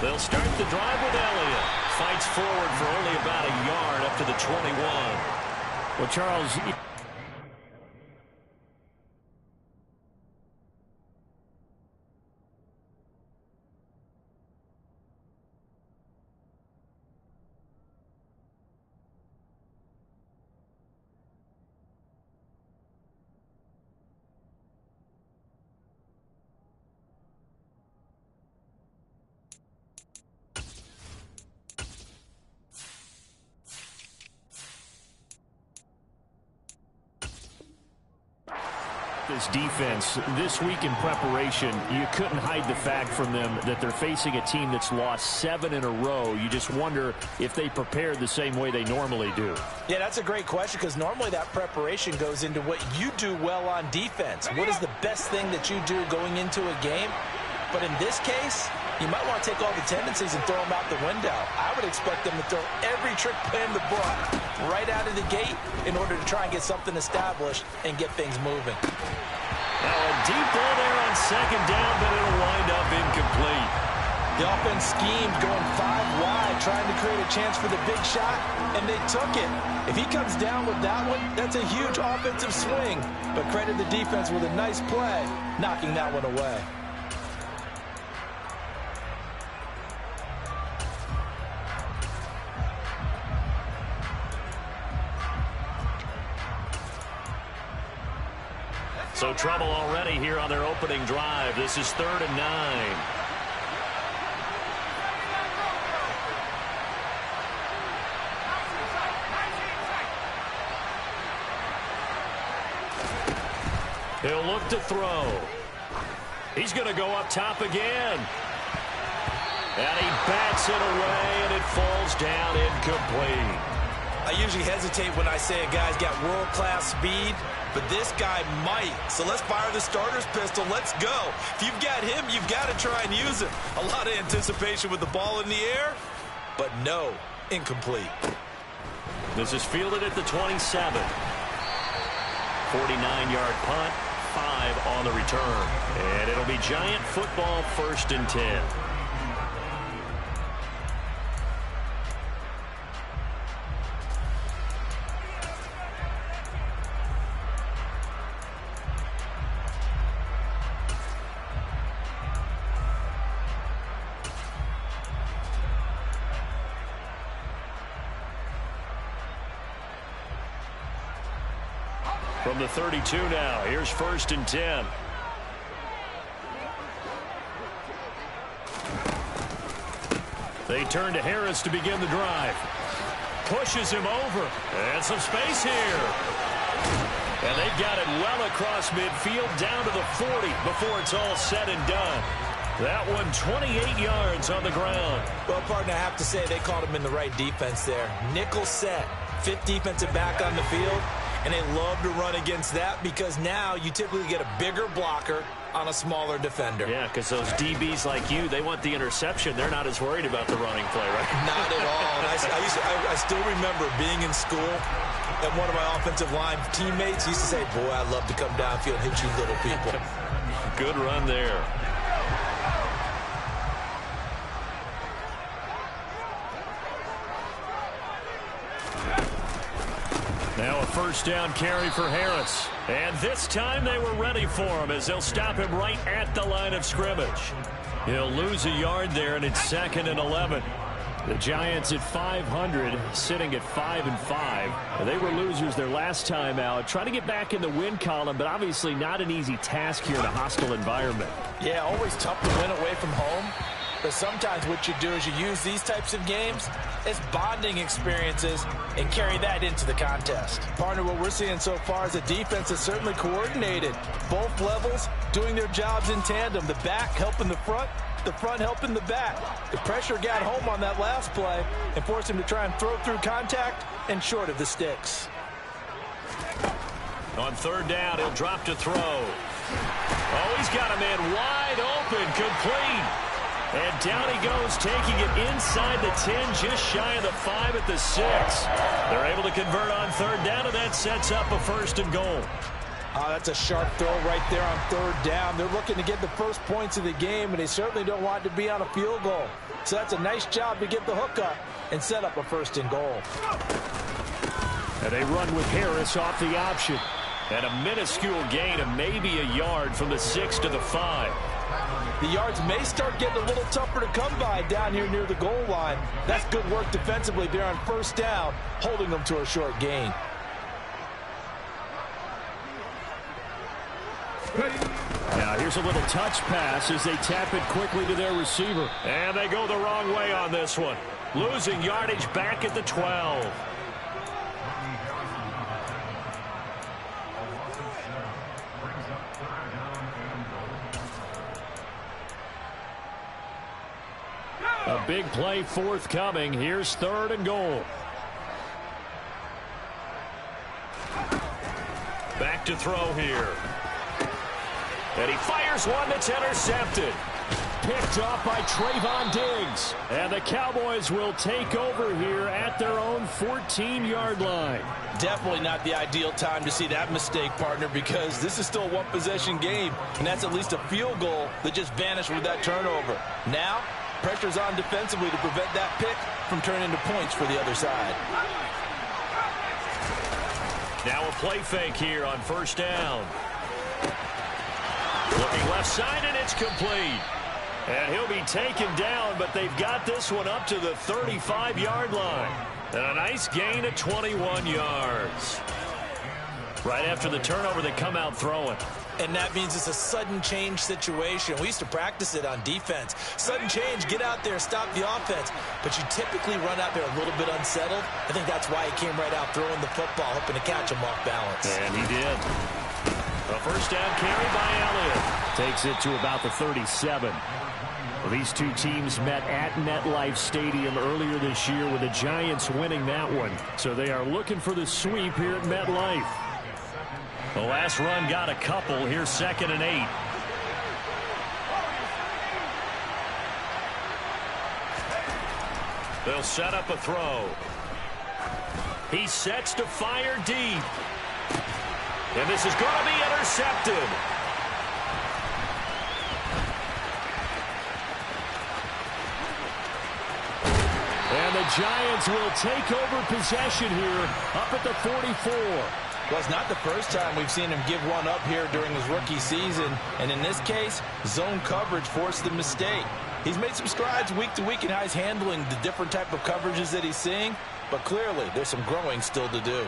They'll start the drive with Elliott. Fights forward for only about a yard up to the 21. Well, Charles, this defense this week in preparation, you couldn't hide the fact from them that they're facing a team that's lost 7 in a row. You just wonder if they prepared the same way they normally do. Yeah, that's a great question, because normally that preparation goes into what you do well on defense. What is the best thing that you do going into a game? But in this case, you might want to take all the tendencies and throw them out the window. I would expect them to throw every trick play in the book right out of the gate in order to try and get something established and get things moving. Now a deep ball there on second down, but it'll wind up incomplete. The offense schemed going 5 wide, trying to create a chance for the big shot, and they took it. If he comes down with that one, that's a huge offensive swing. But credit the defense with a nice play, knocking that one away. So trouble already here on their opening drive. This is 3rd and 9. He'll look to throw. He's going to go up top again. And he bats it away, and it falls down incomplete. I usually hesitate when I say a guy's got world-class speed, but this guy might. So let's fire the starter's pistol. Let's go. If you've got him, you've got to try and use him. A lot of anticipation with the ball in the air, but no, incomplete. This is fielded at the 27. 49-yard punt, 5 on the return. And it'll be Giant football, 1st and 10. From the 32 now, here's 1st and 10. They turn to Harris to begin the drive. Pushes him over. And some space here. And they've got it well across midfield down to the 40 before it's all said and done. That one 28 yards on the ground. Well, partner, I have to say they called him in the right defense there. Nickel set, 5th defensive back on the field. And they love to run against that because now you typically get a bigger blocker on a smaller defender. Yeah, because those DBs like you, they want the interception. They're not as worried about the running play, right? Not at all. And I still remember being in school, and one of my offensive line teammates used to say, boy, I'd love to come downfield and hit you little people. Good run there. Now a 1st down carry for Harris. And this time they were ready for him as they'll stop him right at the line of scrimmage. He'll lose a yard there, and it's 2nd and 11. The Giants at 500, sitting at 5-5. They were losers their last time out. Trying to get back in the win column, but obviously not an easy task here in a hostile environment. Yeah, always tough to win away from home. But sometimes what you do is you use these types of games as bonding experiences and carry that into the contest. Partner, what we're seeing so far is the defense is certainly coordinated. Both levels doing their jobs in tandem. The back helping the front helping the back. The pressure got home on that last play and forced him to try and throw through contact and short of the sticks. On 3rd down, he'll drop to throw. Oh, he's got a man wide open, complete. And down he goes, taking it inside the 10, just shy of the 5 at the 6. They're able to convert on 3rd down, and that sets up a 1st and goal. That's a sharp throw right there on third down. They're looking to get the first points of the game, and they certainly don't want it to be on a field goal. So that's a nice job to get the hook up and set up a first and goal. And they run with Harris off the option. And a minuscule gain of maybe a yard from the 6 to the 5. The yards may start getting a little tougher to come by down here near the goal line. That's good work defensively there on first down, holding them to a short gain. Now here's a little touch pass as they tap it quickly to their receiver. And they go the wrong way on this one. Losing yardage back at the 12. A big play forthcoming. Here's 3rd and goal. Back to throw here. And he fires one that's intercepted. Picked off by Trayvon Diggs. And the Cowboys will take over here at their own 14-yard line. Definitely not the ideal time to see that mistake, partner, because this is still a one-possession game, and that's at least a field goal that just vanished with that turnover. Now, pressure's on defensively to prevent that pick from turning into points for the other side. Now a play fake here on first down. Looking left side, and it's complete. And he'll be taken down, but they've got this one up to the 35-yard line. And a nice gain of 21 yards. Right after the turnover, they come out throwing. And that means it's a sudden change situation. We used to practice it on defense. Sudden change, get out there, stop the offense. But you typically run out there a little bit unsettled. I think that's why he came right out throwing the football, hoping to catch him off balance. And he did. A first down carry by Elliott. Takes it to about the 37. Well, these two teams met at MetLife Stadium earlier this year with the Giants winning that one. So they are looking for the sweep here at MetLife. The last run got a couple. Here's 2nd and 8. They'll set up a throw. He sets to fire deep. And this is going to be intercepted. And the Giants will take over possession here up at the 44. Well, it's not the first time we've seen him give one up here during his rookie season. And in this case, zone coverage forced the mistake. He's made some strides week to week in how he's handling the different type of coverages that he's seeing. But clearly, there's some growing still to do.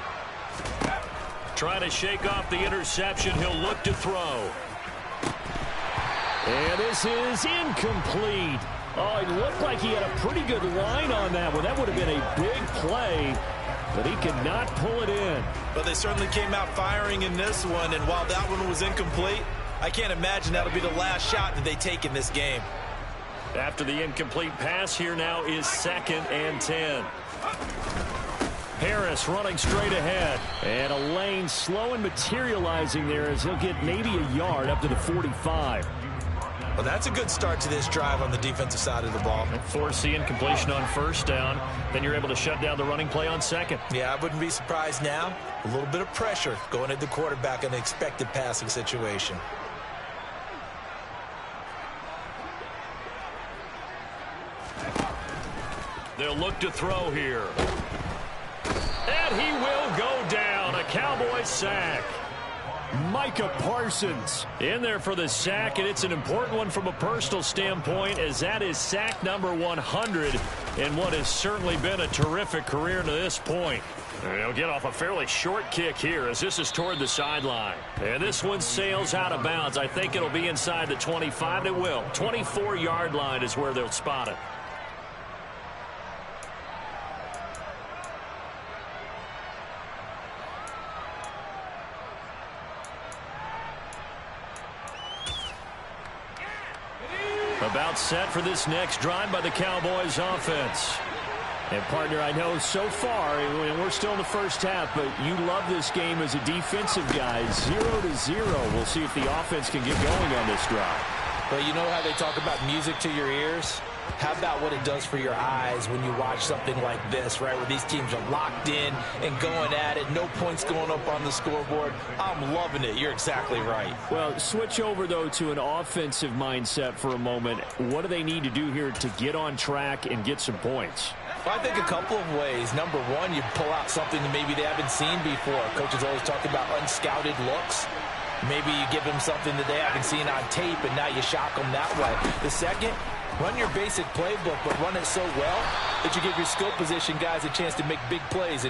Trying to shake off the interception. He'll look to throw. And this is incomplete. Oh, it looked like he had a pretty good line on that one. That would have been a big play. But he could not pull it in. But they certainly came out firing in this one, and while that one was incomplete, I can't imagine that'll be the last shot that they take in this game. After the incomplete pass, here now is 2nd and 10. Harris running straight ahead. And a lane slow and materializing there as he'll get maybe a yard up to the 45. Well, that's a good start to this drive on the defensive side of the ball. Force the incompletion on first down. Then you're able to shut down the running play on 2nd. Yeah, I wouldn't be surprised now. A little bit of pressure going at the quarterback in the expected passing situation. They'll look to throw here. And he will go down. A Cowboys sack. Micah Parsons in there for the sack, and it's an important one from a personal standpoint, as that is sack number 100 in what has certainly been a terrific career to this point. And he'll get off a fairly short kick here as this is toward the sideline. And this one sails out of bounds. I think it'll be inside the 25. It will. 24-yard line is where they'll spot it. About set for this next drive by the Cowboys offense. And, partner, I know so far, and we're still in the first half, but you love this game as a defensive guy. 0-0. We'll see if the offense can get going on this drive. Well, you know how they talk about music to your ears? How about what it does for your eyes when you watch something like this, right, where these teams are locked in and going at it, no points going up on the scoreboard? I'm loving it. You're exactly right. Well, switch over, though, to an offensive mindset for a moment. What do they need to do here to get on track and get some points? Well, I think a couple of ways. Number one, you pull out something that maybe they haven't seen before. Coaches always talk about unscouted looks. Maybe you give them something that they haven't seen on tape, and now you shock them that way. The second, run your basic playbook, but run it so well that you give your skill position guys a chance to make big plays.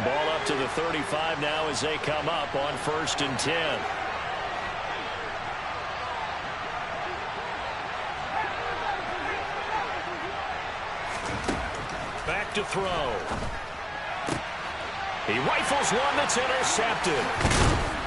Ball up to the 35 now as they come up on 1st and 10. Back to throw. He rifles one that's intercepted.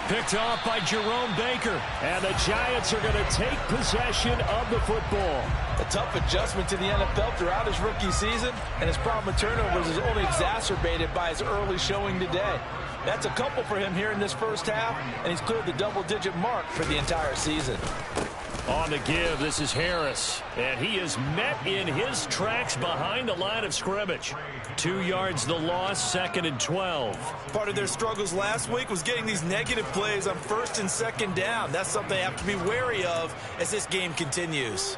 Picked off by Jerome Baker. And the Giants are going to take possession of the football. A tough adjustment to the NFL throughout his rookie season, and his problem with turnovers is only exacerbated by his early showing today. That's a couple for him here in this first half, and he's cleared the double-digit mark for the entire season. On the give, this is Harris, and he is met in his tracks behind the line of scrimmage. 2 yards the loss, 2nd and 12. Part of their struggles last week was getting these negative plays on 1st and 2nd down. That's something they have to be wary of as this game continues.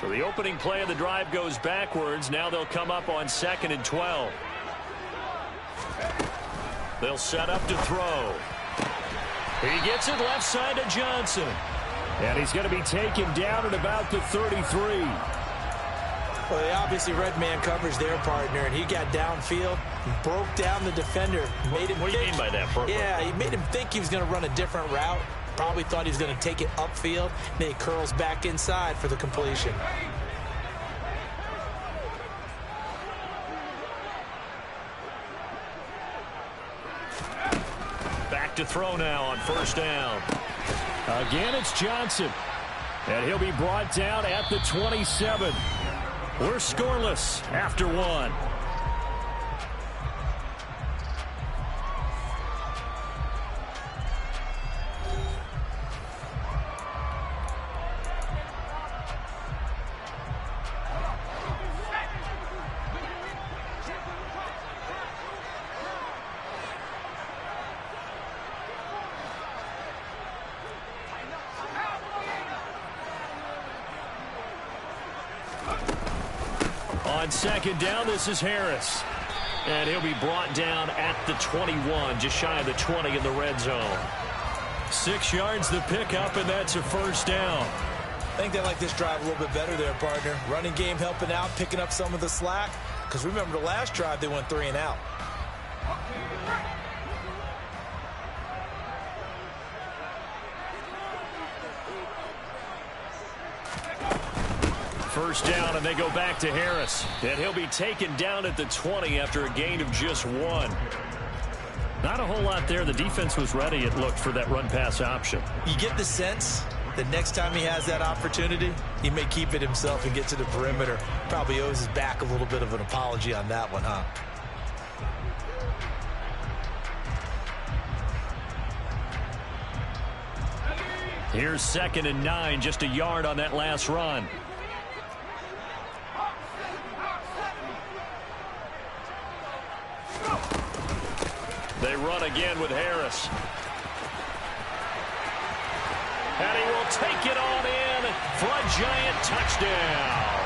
So the opening play of the drive goes backwards. Now they'll come up on 2nd and 12. They'll set up to throw. He gets it left side to Johnson. And he's going to be taken down at about the 33. Well, they obviously read man coverage their partner, and he got downfield and broke down the defender. What do you mean by that, Brooklyn? Yeah, he made him think he was going to run a different route. Probably thought he was going to take it upfield. Then he curls back inside for the completion. Back to throw now on 1st down. Again, it's Johnson. And he'll be brought down at the 27. We're scoreless after 1. On 2nd down, this is Harris. And he'll be brought down at the 21, just shy of the 20 in the red zone. 6 yards the pickup, and that's a 1st down. I think they like this drive a little bit better there, partner. Running game helping out, picking up some of the slack. Because remember the last drive, they went 3 and out. First down, and they go back to Harris. And he'll be taken down at the 20 after a gain of just 1. Not a whole lot there. The defense was ready, it looked, for that run-pass option. You get the sense that next time he has that opportunity, he may keep it himself and get to the perimeter. Probably owes his back a little bit of an apology on that one, huh? Here's 2nd and 9, just a yard on that last run. They run again with Harris. And he will take it on in for a giant touchdown.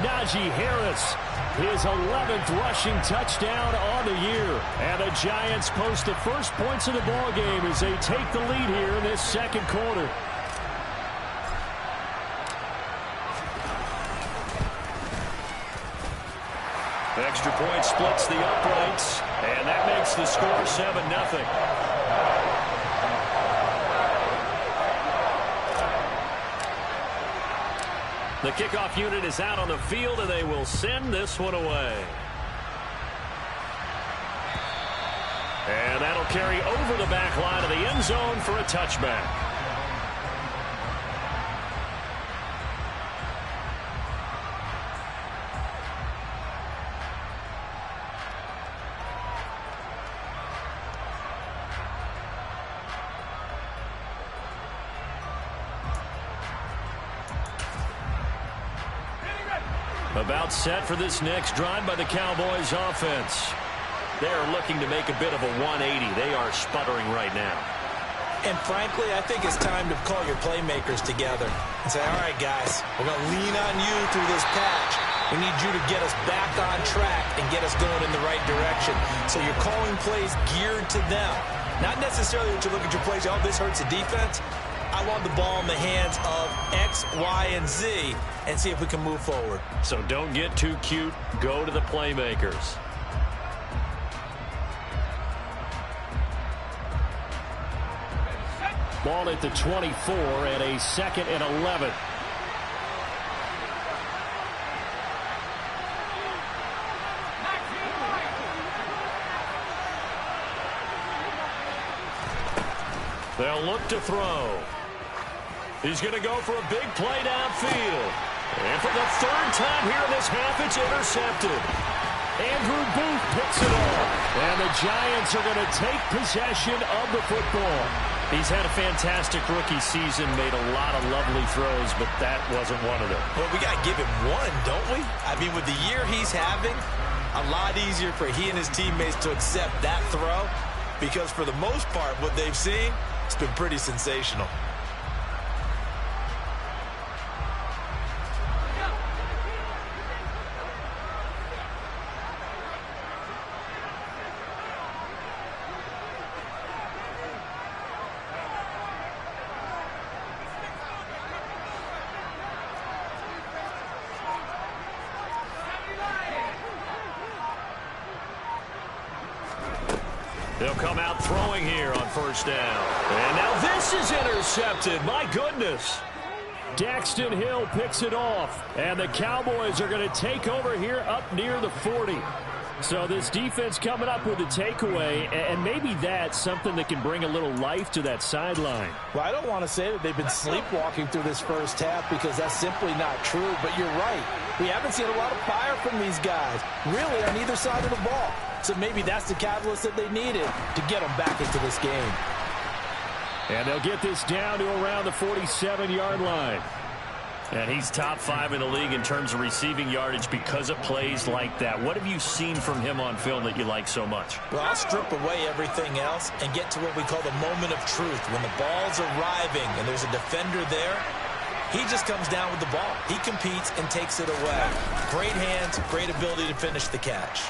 Najee Harris, his 11th rushing touchdown on the year. And the Giants post the first points of the ball game as they take the lead here in this second quarter. Extra point splits the uprights, and that makes the score 7-0. The kickoff unit is out on the field, and they will send this one away. And that'll carry over the back line of the end zone for a touchback. About set for this next drive by the Cowboys offense. They're looking to make a bit of a 180. They are sputtering right now. And frankly, I think it's time to call your playmakers together and say, all right, guys, we're going to lean on you through this patch. We need you to get us back on track and get us going in the right direction. So you're calling plays geared to them. Not necessarily that you look at your plays, oh, this hurts the defense. I want the ball in the hands of X, Y, and Z and see if we can move forward. So don't get too cute. Go to the playmakers. Ball at the 24 and a 2nd and 11. They'll look to throw. He's going to go for a big play downfield. And for the third time here in this half, it's intercepted. Andrew Booth picks it off. And the Giants are going to take possession of the football. He's had a fantastic rookie season, made a lot of lovely throws, but that wasn't one of them. Well, we got to give him one, don't we? I mean, with the year he's having, a lot easier for he and his teammates to accept that throw because for the most part, what they've seen, it's been pretty sensational. They'll come out throwing here on first down. And now this is intercepted. My goodness. Daxton Hill picks it off. And the Cowboys are going to take over here up near the 40. So this defense coming up with a takeaway, and maybe that's something that can bring a little life to that sideline. Well, I don't want to say that they've been sleepwalking through this first half because that's simply not true, but you're right. We haven't seen a lot of fire from these guys, really, on either side of the ball. So maybe that's the catalyst that they needed to get them back into this game. And they'll get this down to around the 47-yard line. And he's top 5 in the league in terms of receiving yardage because of plays like that. What have you seen from him on film that you like so much? Well, I'll strip away everything else and get to what we call the moment of truth. When the ball's arriving and there's a defender there, he just comes down with the ball. He competes and takes it away. Great hands, great ability to finish the catch.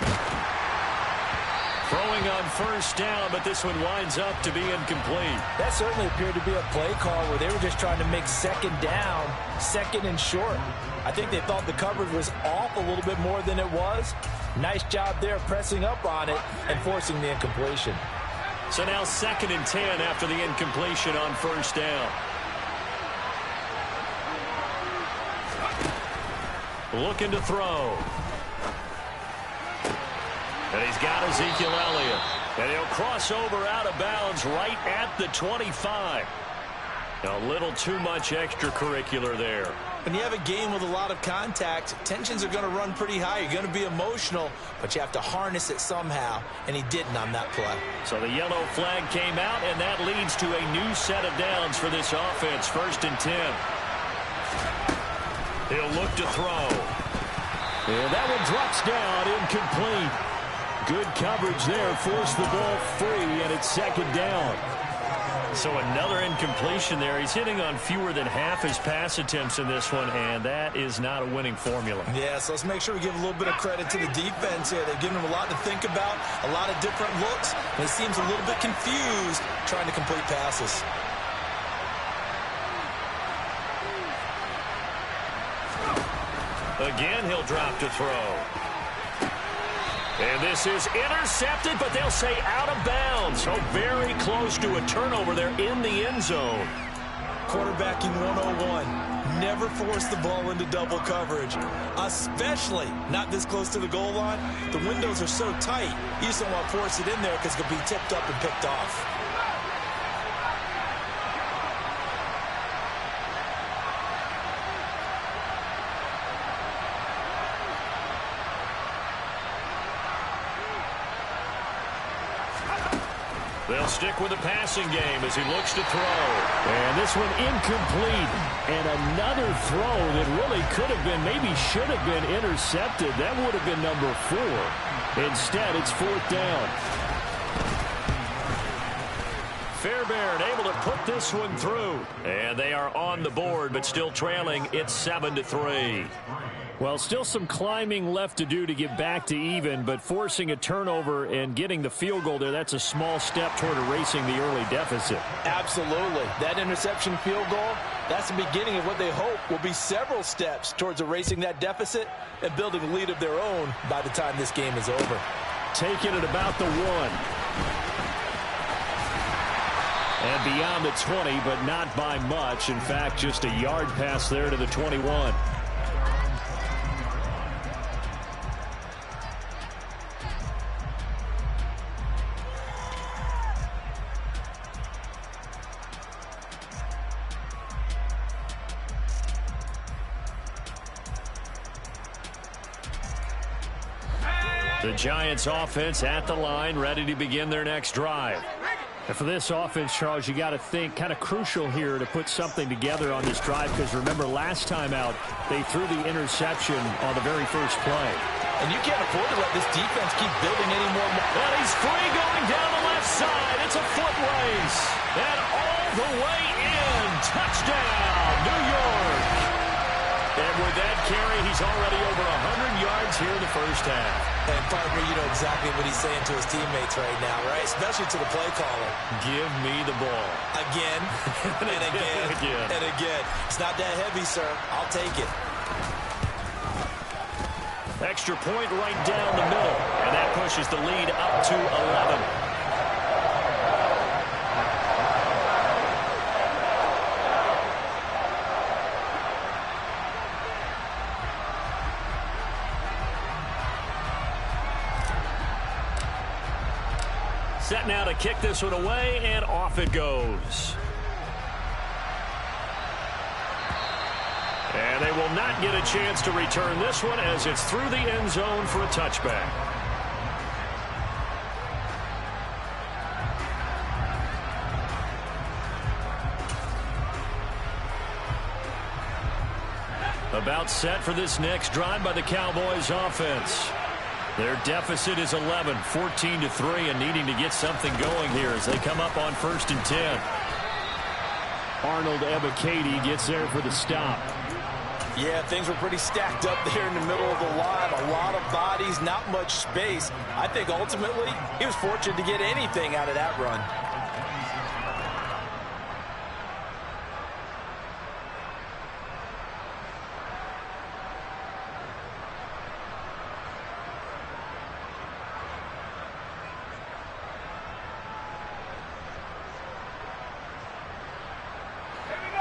Throwing on first down, but this one winds up to be incomplete. That certainly appeared to be a play call where they were just trying to make second down, second and short. I think they thought the coverage was off a little bit more than it was. Nice job there pressing up on it and forcing the incompletion. So now 2nd and 10 after the incompletion on first down. Looking to throw. And he's got Ezekiel Elliott. And he'll cross over out of bounds right at the 25. A little too much extracurricular there. When you have a game with a lot of contact, tensions are going to run pretty high. You're going to be emotional, but you have to harness it somehow, and he didn't on that play. So the yellow flag came out, and that leads to a new set of downs for this offense. 1st and 10. He'll look to throw. And that one drops down incomplete. Good coverage there. Forced the ball free, and it's second down. So another incompletion there. He's hitting on fewer than half his pass attempts in this one, and that is not a winning formula. Yeah, so let's make sure we give a little bit of credit to the defense here. They've given him a lot to think about, a lot of different looks, and he seems a little bit confused trying to complete passes. Again, he'll drop to throw. And this is intercepted, but they'll say out of bounds. So very close to a turnover there in the end zone. Quarterbacking 101. Never force the ball into double coverage, especially not this close to the goal line. The windows are so tight, you just don't want to force it in there because it could be tipped up and picked off. They'll stick with the passing game as he looks to throw. And this one incomplete. And another throw that really could have been, maybe should have been intercepted. That would have been number 4. Instead, it's fourth down. Fairbairn able to put this one through. And they are on the board, but still trailing. It's 7-3. Well, still some climbing left to do to get back to even, but forcing a turnover and getting the field goal there, that's a small step toward erasing the early deficit. Absolutely. That interception field goal, that's the beginning of what they hope will be several steps towards erasing that deficit and building a lead of their own by the time this game is over. Taking it about the 1. And beyond the 20, but not by much. In fact, just a yard pass there to the 21. The Giants offense at the line, ready to begin their next drive. And for this offense, Charles, you got to think kind of crucial here to put something together on this drive, because remember last time out they threw the interception on the very first play. And you can't afford to let this defense keep building any more. And he's free going down the left side. It's a foot race. And all the way in. Touchdown, New York. And with that carry, he's already over 100 yards here in the first half. And partner, you know exactly what he's saying to his teammates right now, right? Especially to the play caller. Give me the ball. Again, and again, and again. It's not that heavy, sir. I'll take it. Extra point right down the middle. And that pushes the lead up to 11. Set now to kick this one away, and off it goes. And they will not get a chance to return this one as it's through the end zone for a touchback. About set for this next drive by the Cowboys offense. Their deficit is 11, 14-3, and needing to get something going here as they come up on 1st and 10. Arnold Ebiketie gets there for the stop. Yeah, things were pretty stacked up there in the middle of the line. A lot of bodies, not much space. I think ultimately he was fortunate to get anything out of that run.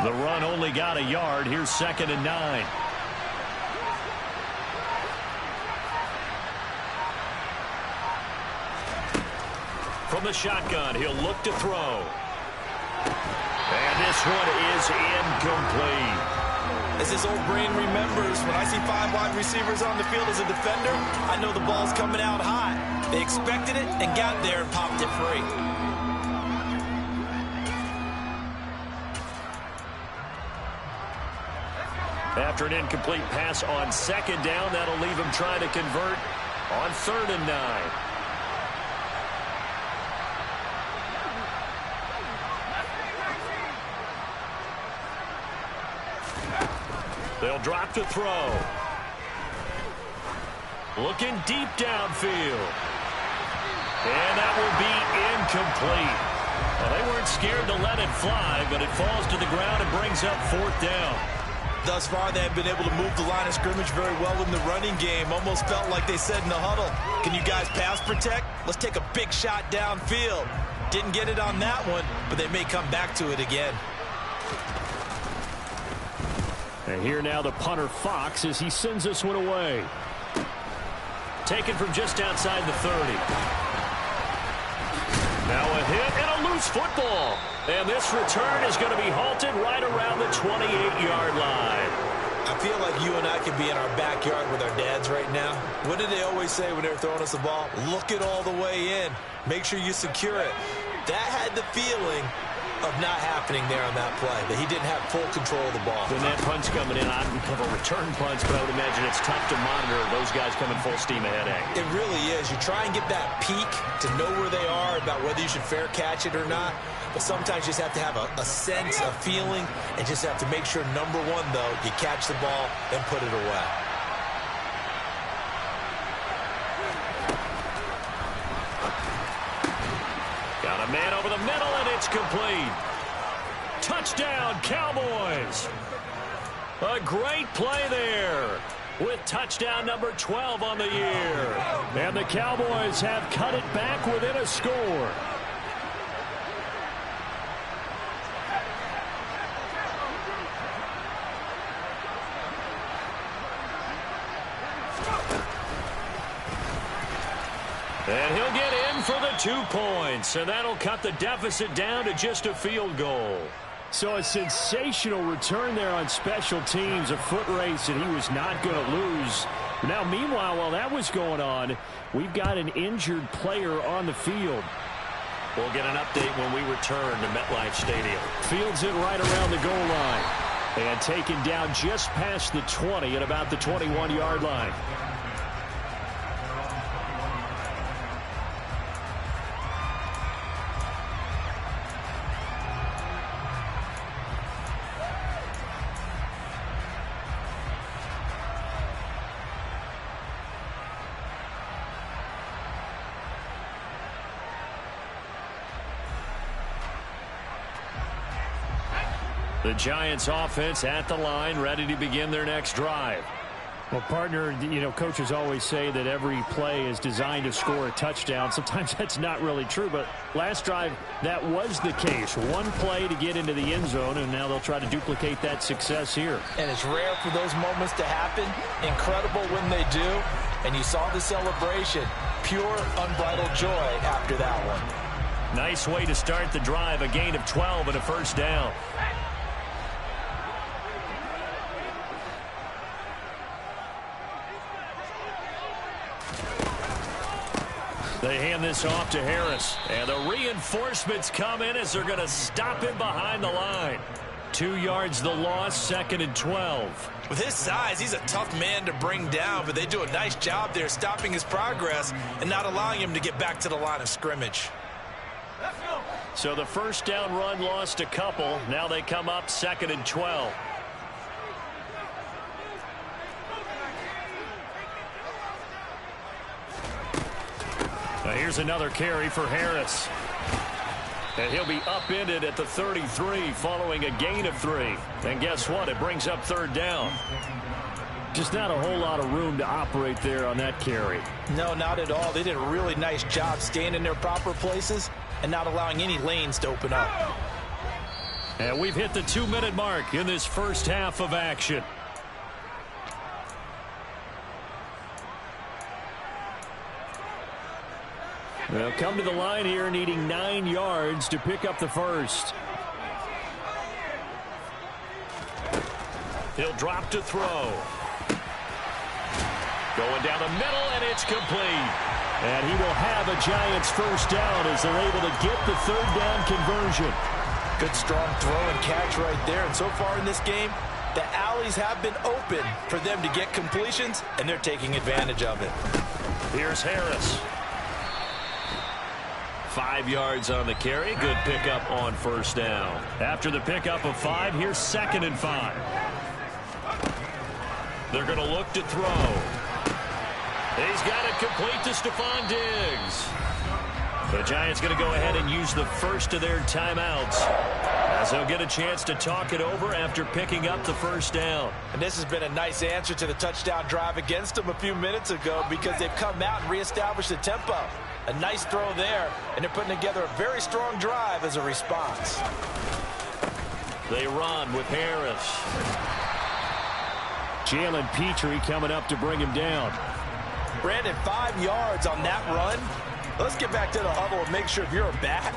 The run only got a yard. Here's 2nd and 9. From the shotgun, he'll look to throw. And this one is incomplete. As his old brain remembers, when I see 5 wide receivers on the field as a defender, I know the ball's coming out hot. They expected it and got there and popped it free. After an incomplete pass on 2nd down, that'll leave him trying to convert on 3rd and 9. They'll drop to throw. Looking deep downfield. And that will be incomplete. Well, they weren't scared to let it fly, but it falls to the ground and brings up 4th down. Thus far, they have been able to move the line of scrimmage very well in the running game. Almost felt like they said in the huddle, can you guys pass protect? Let's take a big shot downfield. Didn't get it on that one, but they may come back to it again. And here now the punter Fox as he sends this one away. Taken from just outside the 30. Now a hit and a loose football. And this return is going to be halted right around the 28-yard line. I feel like you and I could be in our backyard with our dads right now. What did they always say when they were throwing us the ball? Look it all the way in. Make sure you secure it. That had the feeling of not happening there on that play, that he didn't have full control of the ball. When that punch coming in, I would cover return punch, but I would imagine it's tough to monitor those guys coming full steam ahead. It really is. You try and get that peek to know where they are, about whether you should fair catch it or not. But sometimes you just have to have a sense, a feeling, and just have to make sure, number one, though, you catch the ball and put it away. Got a man over the middle, and it's complete. Touchdown, Cowboys. A great play there with touchdown number 12 on the year. And the Cowboys have cut it back within a score. And he'll get in for the 2 points, and that'll cut the deficit down to just a field goal. So a sensational return there on special teams, a foot race that he was not going to lose. Now, meanwhile, while that was going on, we've got an injured player on the field. We'll get an update when we return to MetLife Stadium. Fields it right around the goal line. And taken down just past the 20 at about the 21-yard line. The Giants offense at the line, ready to begin their next drive. Well, partner, you know, coaches always say that every play is designed to score a touchdown. Sometimes that's not really true, but last drive, that was the case. One play to get into the end zone, and now they'll try to duplicate that success here. And it's rare for those moments to happen. Incredible when they do. And you saw the celebration. Pure, unbridled joy after that one. Nice way to start the drive. A gain of 12 and a first down. They hand this off to Harris. And the reinforcements come in as they're going to stop him behind the line. 2 yards the loss, 2nd and 12. With his size, he's a tough man to bring down, but they do a nice job there stopping his progress and not allowing him to get back to the line of scrimmage. So the first down run lost a couple. Now they come up 2nd and 12. Now here's another carry for Harris. And he'll be upended at the 33 following a gain of 3. And guess what? It brings up 3rd down. Just not a whole lot of room to operate there on that carry. No, not at all. They did a really nice job staying in their proper places and not allowing any lanes to open up. And we've hit the 2-minute mark in this first half of action. They'll come to the line here needing 9 yards to pick up the first. He'll drop to throw. Going down the middle, and it's complete. And he will have a Giants first down as they're able to get the 3rd down conversion. Good strong throw and catch right there. And so far in this game, the alleys have been open for them to get completions, and they're taking advantage of it. Here's Harris. 5 yards on the carry. Good pickup on first down. After the pickup of 5, here's 2nd and 5. They're going to look to throw. He's got it complete to Stephon Diggs. The Giants going to go ahead and use the first of their timeouts, as they'll get a chance to talk it over after picking up the first down. And this has been a nice answer to the touchdown drive against them a few minutes ago, because they've come out and reestablished the tempo. A nice throw there, and they're putting together a very strong drive as a response. They run with Harris. Jalen Petrie coming up to bring him down. Brandon, 5 yards on that run. Let's get back to the huddle and make sure if you're a back,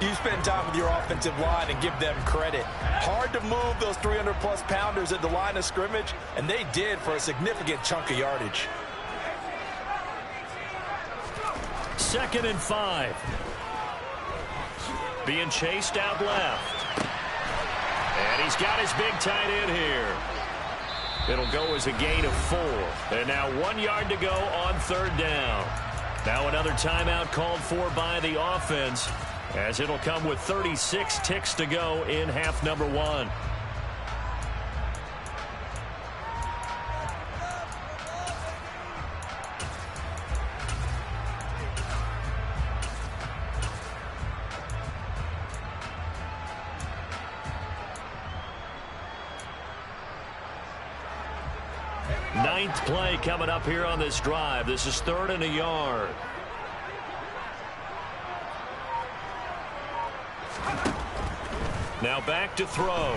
you spend time with your offensive line and give them credit. Hard to move those 300-plus pounders at the line of scrimmage, and they did for a significant chunk of yardage. 2nd and 5. Being chased out left. And he's got his big tight end here. It'll go as a gain of 4. And now 1 yard to go on 3rd down. Now another timeout called for by the offense, as it'll come with 36 ticks to go in half number 1. Ninth play coming up here on this drive. This is 3rd and a yard. Now back to throw.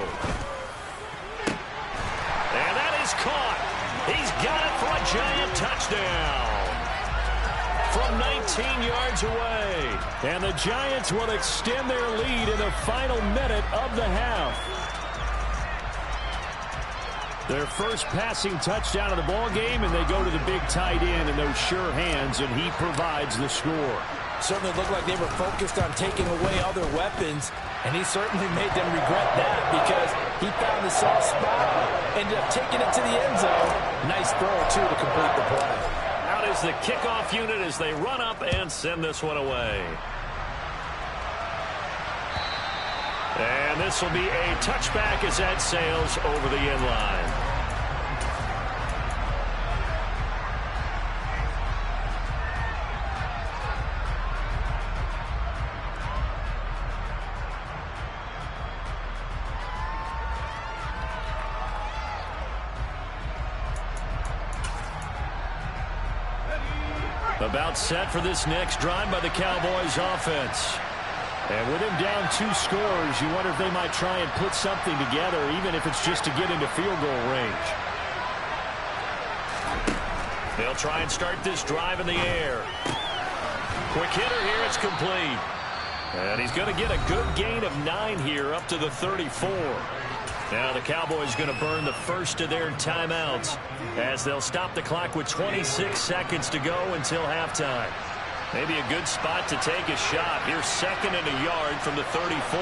And that is caught. He's got it for a giant touchdown from 19 yards away. And the Giants will extend their lead in the final minute of the half. Their first passing touchdown of the ball game, and they go to the big tight end in those sure hands, and he provides the score. Certainly looked like they were focused on taking away other weapons, and he certainly made them regret that, because he found the soft spot, ended up taking it to the end zone. Nice throw, too, to complete the play. Out is the kickoff unit as they run up and send this one away. And this will be a touchback as that sails over the end line. About set for this next drive by the Cowboys offense. And with him down 2 scores, you wonder if they might try and put something together, even if it's just to get into field goal range. They'll try and start this drive in the air. Quick hitter here, it's complete. And he's going to get a good gain of 9 here, up to the 34. Now the Cowboys going to burn the first of their timeouts, as they'll stop the clock with 26 seconds to go until halftime. Maybe a good spot to take a shot. Here's 2nd and a yard from the 34.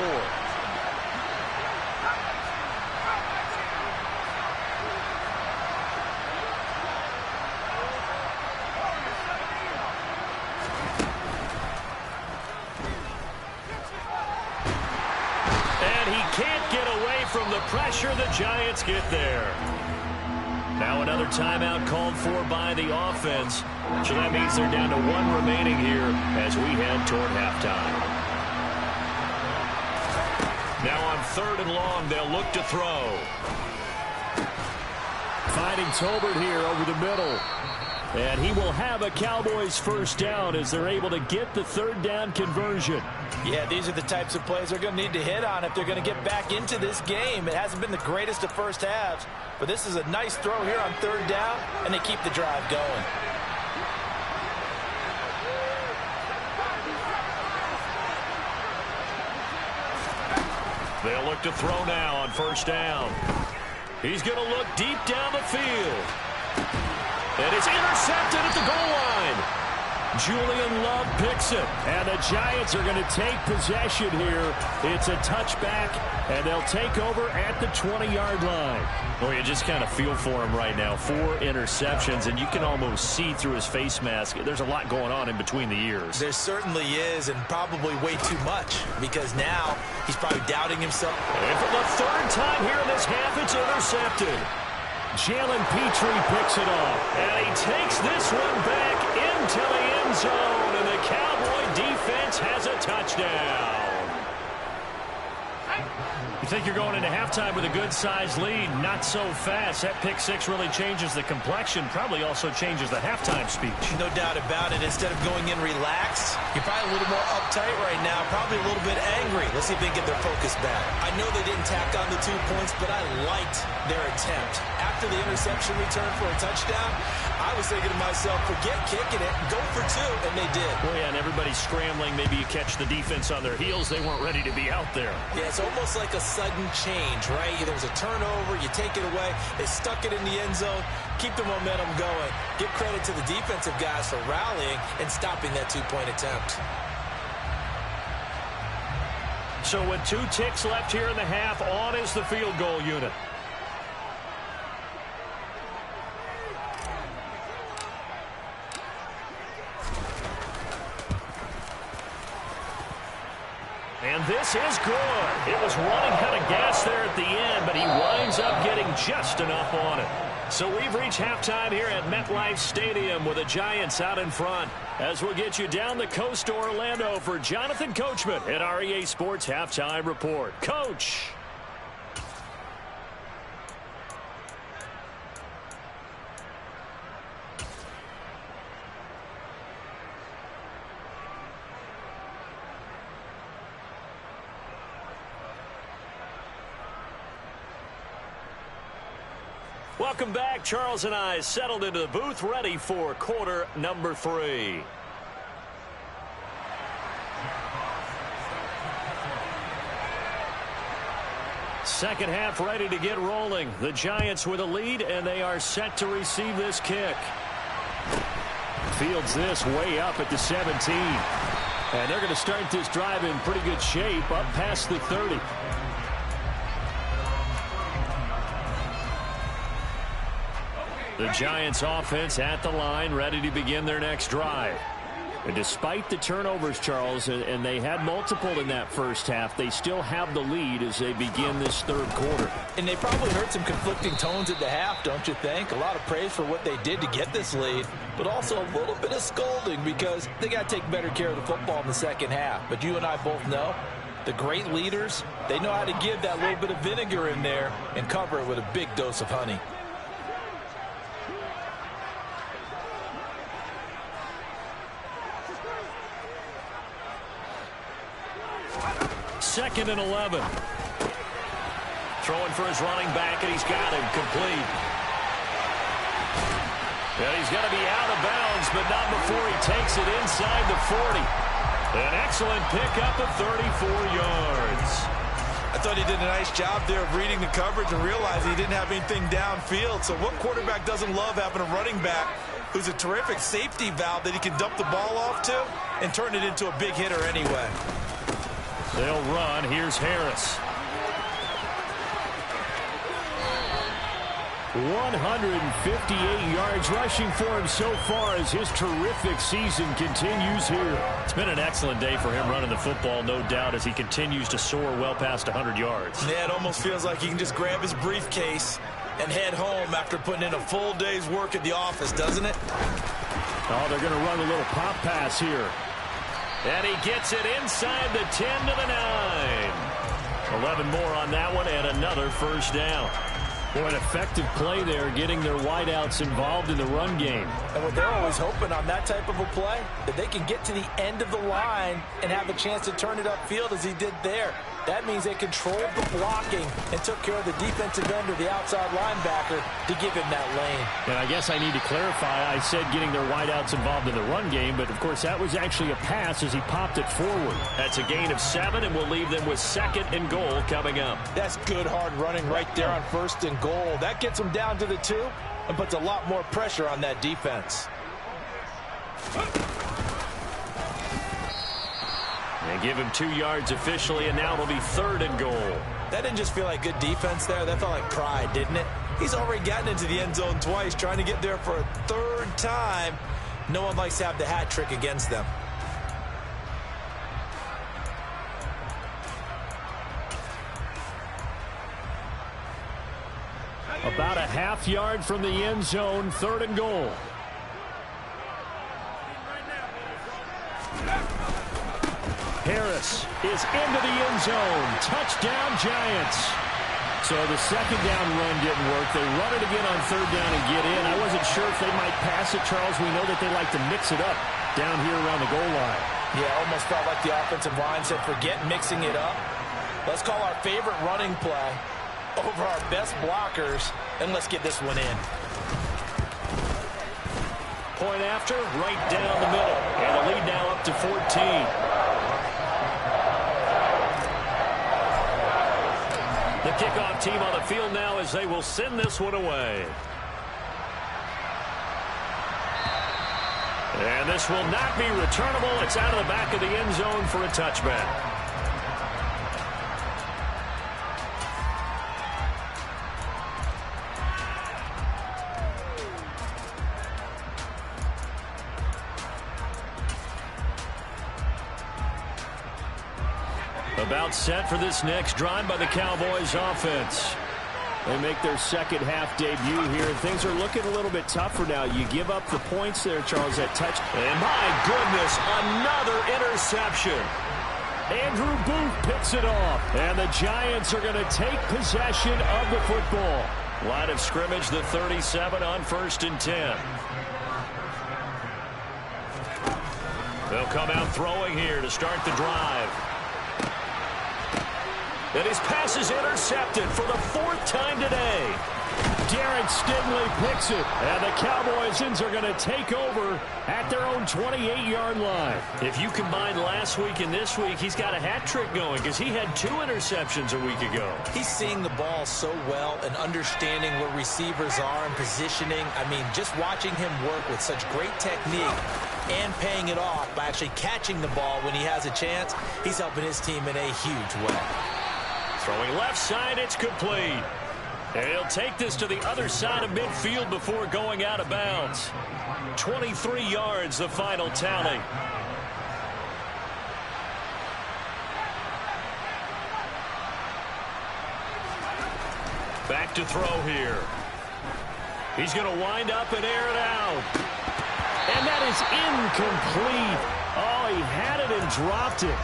And he can't get away from the pressure. The Giants get there. Now another timeout called for by the offense. So that means they're down to 1 remaining here as we head toward halftime. Now on 3rd and long, they'll look to throw. Finding Tolbert here over the middle. And he will have a Cowboys first down as they're able to get the 3rd down conversion. Yeah, these are the types of plays they're going to need to hit on if they're going to get back into this game. It hasn't been the greatest of first halves, but this is a nice throw here on 3rd down, and they keep the drive going. They'll look to throw now on 1st down. He's going to look deep down the field. And it's intercepted at the goal line. Julian Love picks it. And the Giants are going to take possession here. It's a touchback, and they'll take over at the 20-yard line. Well, you just kind of feel for him right now. 4 interceptions, and you can almost see through his face mask. There's a lot going on in between the ears. There certainly is, and probably way too much, because now he's probably doubting himself. And for the 3rd time here in this half, it's intercepted. Jalen Petrie picks it off. And he takes this one back into the end zone. And the Cowboy defense has a touchdown. You think you're going into halftime with a good-sized lead. Not so fast. That pick six really changes the complexion. Probably also changes the halftime speech. No doubt about it. Instead of going in relaxed, you're probably a little more uptight right now. Probably a little bit angry. Let's see if they can get their focus back. I know they didn't tack on the 2 points, but I liked their attempt. After the interception return for a touchdown, I was thinking to myself, forget kicking it, go for 2, and they did. Well, yeah, and everybody's scrambling. Maybe you catch the defense on their heels. They weren't ready to be out there. Yeah, it's almost like a sudden change, right? There's a turnover, you take it away, they stuck it in the end zone, keep the momentum going. Give credit to the defensive guys for rallying and stopping that 2-point attempt. So with 2 ticks left here in the half, on is the field goal unit. And this is good. It was running out of gas there at the end, but he winds up getting just enough on it. So we've reached halftime here at MetLife Stadium with the Giants out in front. As we'll get you down the coast to Orlando for Jonathan Coachman at our EA Sports Halftime Report. Coach. Welcome back. Charles and I settled into the booth, ready for quarter number 3. Second half ready to get rolling. The Giants with a lead, and they are set to receive this kick. Fields this way up at the 17. And they're going to start this drive in pretty good shape, up past the 30. The Giants offense at the line, ready to begin their next drive. And despite the turnovers, Charles, and they had multiple in that first half, they still have the lead as they begin this third quarter. And they probably heard some conflicting tones at the half, don't you think? A lot of praise for what they did to get this lead, but also a little bit of scolding because they got to take better care of the football in the second half. But you and I both know the great leaders, they know how to give that little bit of vinegar in there and cover it with a big dose of honey. Second and 11. Throwing for his running back, and he's got him complete. And he's going to be out of bounds, but not before he takes it inside the 40. An excellent pickup of 34 yards. I thought he did a nice job there of reading the coverage and realizing he didn't have anything downfield. So what quarterback doesn't love having a running back who's a terrific safety valve that he can dump the ball off to and turn it into a big hitter anyway? They'll run. Here's Harris. 158 yards rushing for him so far as his terrific season continues here. It's been an excellent day for him running the football, no doubt, as he continues to soar well past 100 yards. Yeah, it almost feels like he can just grab his briefcase and head home after putting in a full day's work at the office, doesn't it? Oh, they're going to run a little pop pass here. And he gets it inside the 10 to the 9. 11 more on that one and another first down. Boy, an effective play there, getting their wideouts involved in the run game. And what they're always hoping on that type of a play, that they can get to the end of the line and have a chance to turn it upfield as he did there. That means they controlled the blocking and took care of the defensive end or the outside linebacker to give him that lane. And I guess I need to clarify, I said getting their wideouts involved in the run game, but of course that was actually a pass as he popped it forward. That's a gain of 7, and we'll leave them with 2nd and goal coming up. That's good hard running right there on 1st and goal. That gets them down to the 2 and puts a lot more pressure on that defense. And give him 2 yards officially, and now it'll be 3rd and goal. That didn't just feel like good defense there. That felt like pride, didn't it? He's already gotten into the end zone twice, trying to get there for a 3rd time. No one likes to have the hat trick against them. About a half yard from the end zone, 3rd and goal. Harris is into the end zone. Touchdown, Giants. So the second down run didn't work. They run it again on 3rd down and get in. I wasn't sure if they might pass it, Charles. We know that they like to mix it up down here around the goal line. Yeah, almost felt like the offensive line said, forget mixing it up. Let's call our favorite running play over our best blockers, and let's get this one in. Point after, right down the middle. And the lead now up to 14. The kickoff team on the field now as they will send this one away. And this will not be returnable. It's out of the back of the end zone for a touchback. About set for this next drive by the Cowboys offense. They make their second half debut here. Things are looking a little bit tougher now. You give up the points there, Charles, that touch. And my goodness, another interception. Andrew Booth picks it off. And the Giants are going to take possession of the football. Line of scrimmage, the 37 on 1st and 10. They'll come out throwing here to start the drive. And his pass is intercepted for the 4th time today. Darren Stingley picks it. And the Cowboys are going to take over at their own 28-yard line. If you combine last week and this week, he's got a hat trick going because he had 2 interceptions a week ago. He's seeing the ball so well and understanding where receivers are and positioning. I mean, just watching him work with such great technique and paying it off by actually catching the ball when he has a chance, he's helping his team in a huge way. Throwing left side, it's complete. And he'll take this to the other side of midfield before going out of bounds. 23 yards, the final tally. Back to throw here. He's going to wind up and air it out. And that is incomplete. Oh, he had it and dropped it.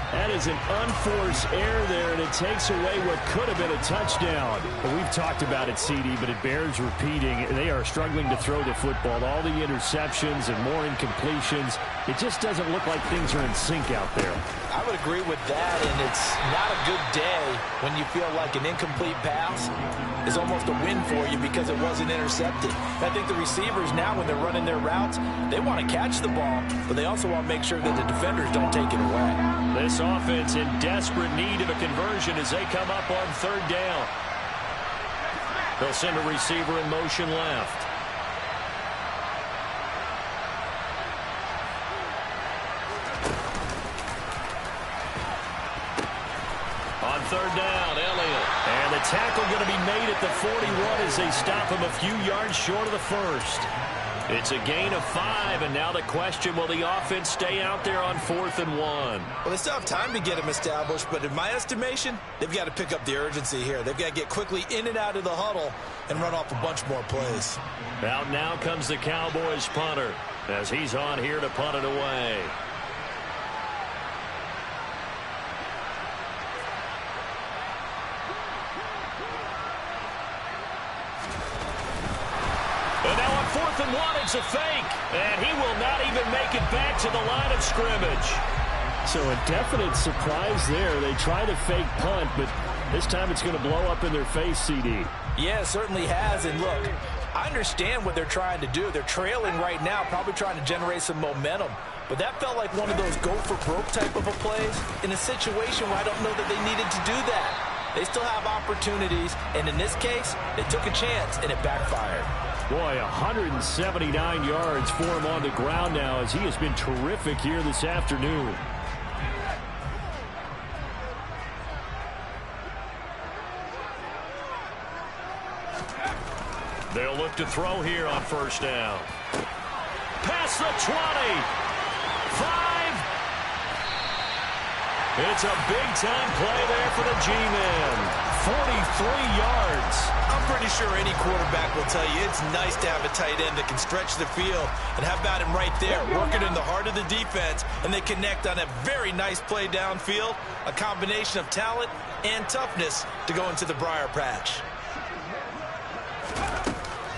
That is an unforced error there, and it takes away what could have been a touchdown. Well, we've talked about it, CD, but it bears repeating. They are struggling to throw the football. All the interceptions and more incompletions. It just doesn't look like things are in sync out there. I would agree with that, and it's not a good day when you feel like an incomplete pass is almost a win for you because it wasn't intercepted. I think the receivers now, when they're running their routes, they want to catch the ball, but they also want to make sure that the defenders don't take it away. This offense in desperate need of a conversion as they come up on 3rd down. They'll send a receiver in motion left. On 3rd down, Elliott. And the tackle going to be made at the 41 as they stop him a few yards short of the 1st. It's a gain of 5, and now the question, will the offense stay out there on 4th and 1? Well, they still have time to get him established, but in my estimation, they've got to pick up the urgency here. They've got to get quickly in and out of the huddle and run off a bunch more plays. Out now comes the Cowboys punter as he's on here to punt it away. And now on 4th and 1, it's a fake. And he will not even make it back to the line of scrimmage. So a definite surprise there. They try to fake punt, but this time it's going to blow up in their face, CD. Yeah, it certainly has. And look, I understand what they're trying to do. They're trailing right now, probably trying to generate some momentum. But that felt like one of those go-for-broke type of a plays in a situation where I don't know that they needed to do that. They still have opportunities, and in this case, they took a chance, and it backfired. Boy, 179 yards for him on the ground now as he has been terrific here this afternoon. They'll look to throw here on 1st down. Past the 20. 5. It's a big-time play there for the G-Men. 43 yards. I'm pretty sure any quarterback will tell you it's nice to have a tight end that can stretch the field. And how about him right there, working in the heart of the defense, and they connect on a very nice play downfield, a combination of talent and toughness to go into the briar patch.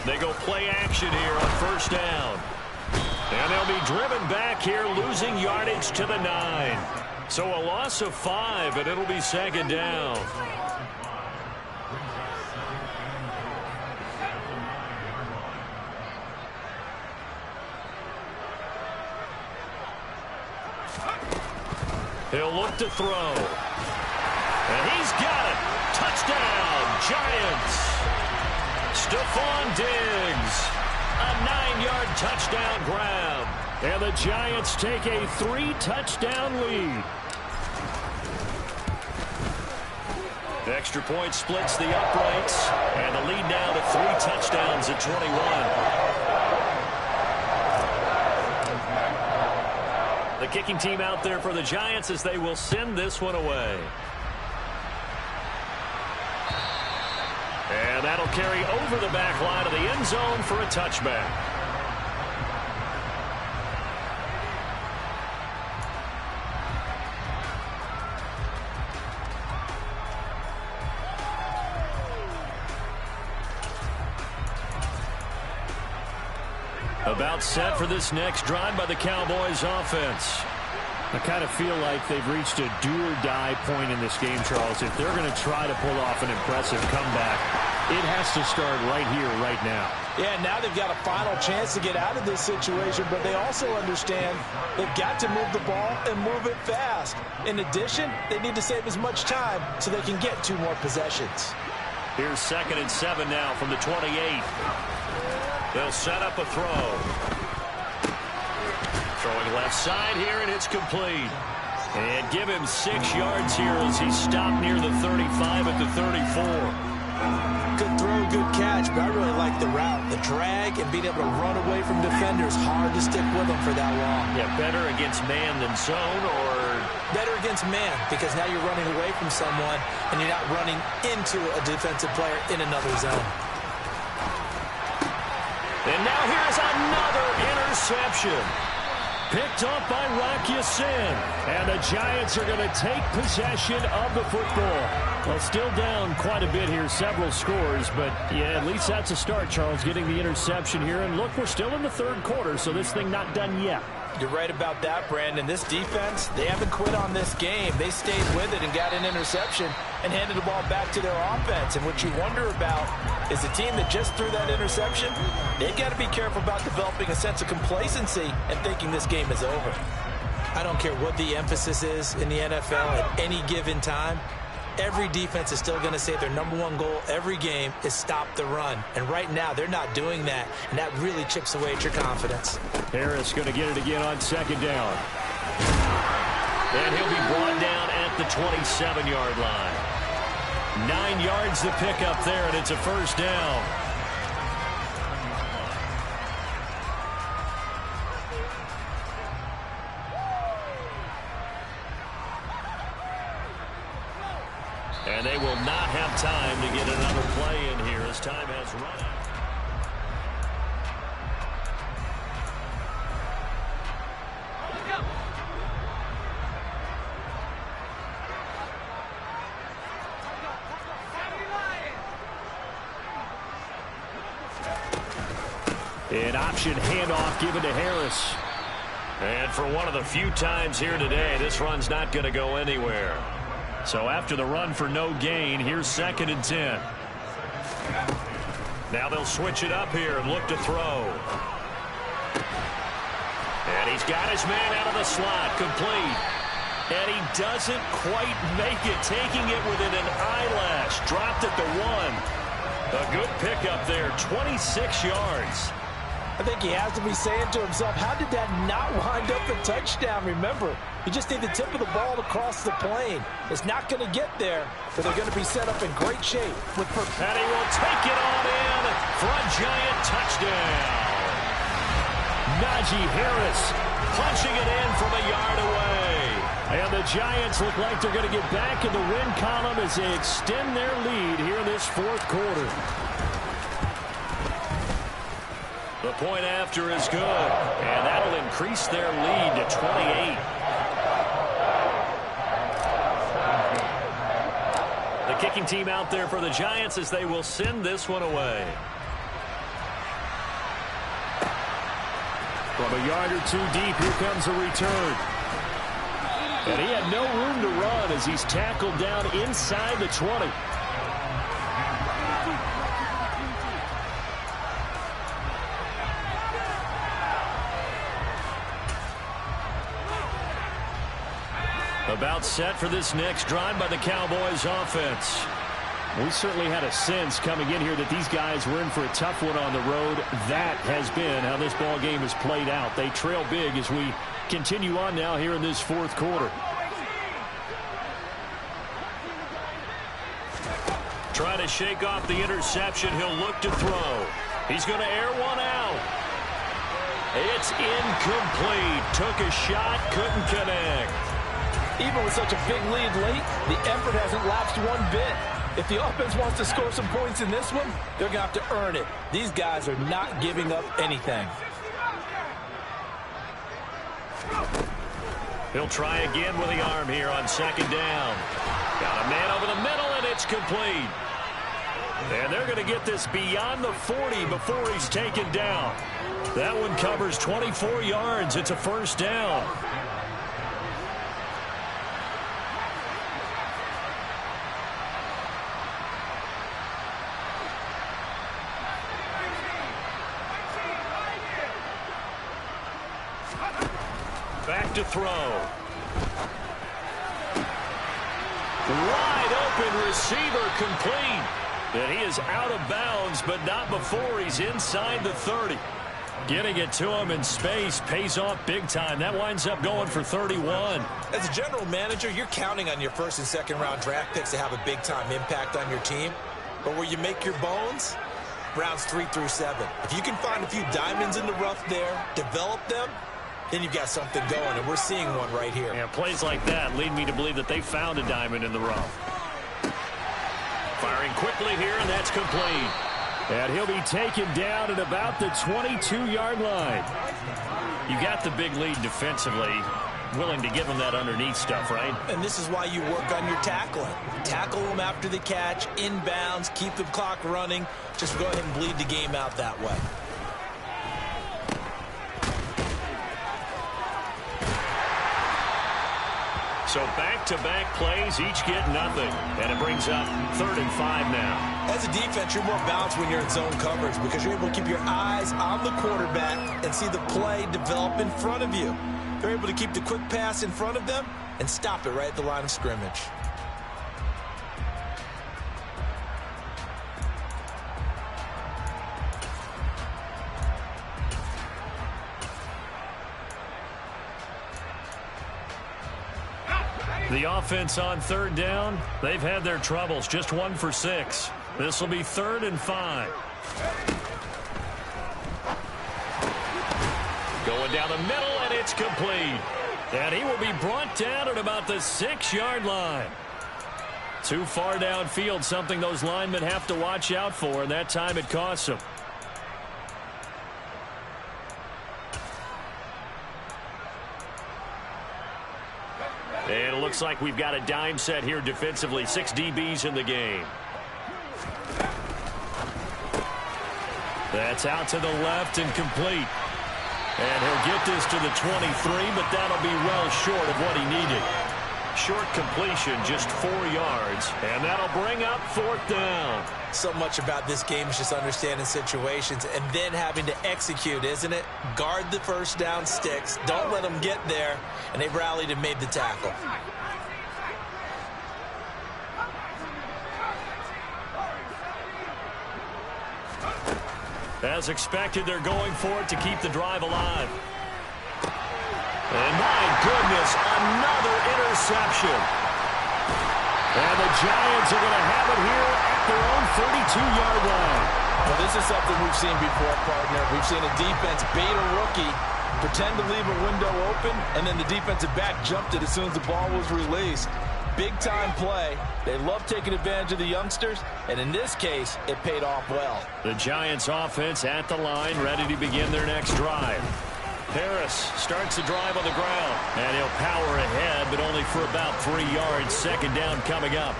They go play action here on first down. And they'll be driven back here, losing yardage to the 9. So a loss of 5, and it'll be second down. He'll look to throw. And he's got it. Touchdown, Giants. Stephon Diggs. A 9-yard touchdown grab. And the Giants take a 3-touchdown lead. Extra point splits the uprights. And the lead now to 3 touchdowns at 21. The kicking team out there for the Giants as they will send this one away. And that'll carry over the back line of the end zone for a touchback. About set for this next drive by the Cowboys offense. I kind of feel like they've reached a do-or-die point in this game, Charles. If they're going to try to pull off an impressive comeback, it has to start right here, right now. Yeah, now they've got a final chance to get out of this situation, but they also understand they've got to move the ball and move it fast. In addition, they need to save as much time so they can get 2 more possessions. Here's 2nd and 7 now from the 28. They'll set up a throw. Throwing left side here, and it's complete. And give him 6 yards here as he stopped near the 35 at the 34. Good throw, good catch, but I really like the route. The drag and being able to run away from defenders, hard to stick with them for that long. Yeah, better against man than zone, or? Better against man, because now you're running away from someone, and you're not running into a defensive player in another zone. And now here's another interception. Picked up by Rock Ya-Sin. And the Giants are going to take possession of the football. Well, still down quite a bit here, several scores, but yeah, at least that's a start, Charles, getting the interception here. And look, we're still in the 3rd quarter, so this thing not done yet. You're right about that, Brandon. This defense, they haven't quit on this game. They stayed with it and got an interception and handed the ball back to their offense. And what you wonder about is the team that just threw that interception, they've got to be careful about developing a sense of complacency and thinking this game is over. I don't care what the emphasis is in the NFL at any given time. Every defense is still going to say their #1 goal every game is stop the run. And right now, they're not doing that, and that really chips away at your confidence. Harris going to get it again on 2nd down. And he'll be brought down at the 27-yard line. 9 yards to pick up there, and it's a first down. And they will not have time to get another play in here as time has run out. An option handoff given to Harris. And for one of the few times here today, this run's not going to go anywhere. So after the run for no gain, here's 2nd and 10. Now they'll switch it up here and look to throw. And he's got his man out of the slot, complete. And he doesn't quite make it, taking it within an eyelash. Dropped at the 1. A good pickup there, 26 yards. I think he has to be saying to himself, how did that not wind up a touchdown? Remember, you just need the tip of the ball to cross the plane. It's not going to get there, but they're going to be set up in great shape. And he will take it on in for a Giant touchdown. Najee Harris punching it in from a yard away. And the Giants look like they're going to get back in the win column as they extend their lead here in this fourth quarter. The point after is good, and that'll increase their lead to 28. The kicking team out there for the Giants as they will send this one away. From a yard or two deep, here comes a return. And he had no room to run as he's tackled down inside the 20. About set for this next drive by the Cowboys offense. We certainly had a sense coming in here that these guys were in for a tough one on the road. That has been how this ball game has played out. They trail big as we continue on now here in this fourth quarter. Trying to shake off the interception. He'll look to throw. He's going to air one out. It's incomplete. Took a shot, couldn't connect. Even with such a big lead late, the effort hasn't lapsed one bit. If the offense wants to score some points in this one, they're going to have to earn it. These guys are not giving up anything. He'll try again with the arm here on second down. Got a man over the middle, and it's complete. And they're going to get this beyond the 40 before he's taken down. That one covers 24 yards. It's a first down. Back to throw. Wide open receiver complete. And he is out of bounds, but not before he's inside the 30. Getting it to him in space pays off big time. That winds up going for 31. As a general manager, you're counting on your first and second round draft picks to have a big time impact on your team. But where you make your bones, rounds 3 through 7. If you can find a few diamonds in the rough there, develop them, then you've got something going, and we're seeing one right here. Yeah, plays like that lead me to believe that they found a diamond in the rough. Firing quickly here, and that's complete. And he'll be taken down at about the 22-yard line. You got the big lead defensively. Willing to give him that underneath stuff, right? And this is why you work on your tackling. Tackle them after the catch, inbounds, keep the clock running. Just go ahead and bleed the game out that way. So back-to-back plays, each get nothing. And it brings up 3rd and 5 now. As a defense, you're more balanced when you're in zone coverage because you're able to keep your eyes on the quarterback and see the play develop in front of you. They're able to keep the quick pass in front of them and stop it right at the line of scrimmage. The offense on 3rd down, they've had their troubles. Just 1 for 6. This will be 3rd and 5. Going down the middle, and it's complete. And he will be brought down at about the 6-yard line. Too far downfield, something those linemen have to watch out for, and that time it costs them. And it looks like we've got a dime set here defensively. 6 DBs in the game. That's out to the left and complete. And he'll get this to the 23, but that'll be well short of what he needed. Short completion, just 4 yards, and that'll bring up 4th down. So much about this game is just understanding situations and then having to execute, isn't it? Guard the first down sticks. Don't let them get there. And they rallied and made the tackle. As expected, they're going for it to keep the drive alive. And my goodness, another interception. And the Giants are going to have it here at their own 32-yard line. Well, this is something we've seen before, partner. We've seen a defense bait a rookie Pretend to leave a window open, and then the defensive back jumped it as soon as the ball was released. Big-time play. They love taking advantage of the youngsters, and in this case, it paid off well. The Giants offense at the line, ready to begin their next drive. Harris starts the drive on the ground, and he'll power ahead, but only for about 3 yards. Second down coming up.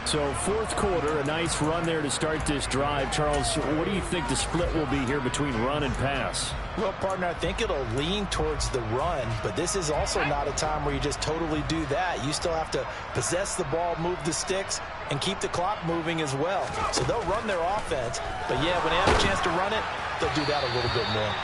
So fourth quarter, a nice run there to start this drive. Charles, what do you think the split will be here between run and pass? Well, partner, I think it'll lean towards the run, but this is also not a time where you just totally do that. You still have to possess the ball, move the sticks, and keep the clock moving as well. So they'll run their offense, but yeah, when they have a chance to run it, they'll do that a little bit more.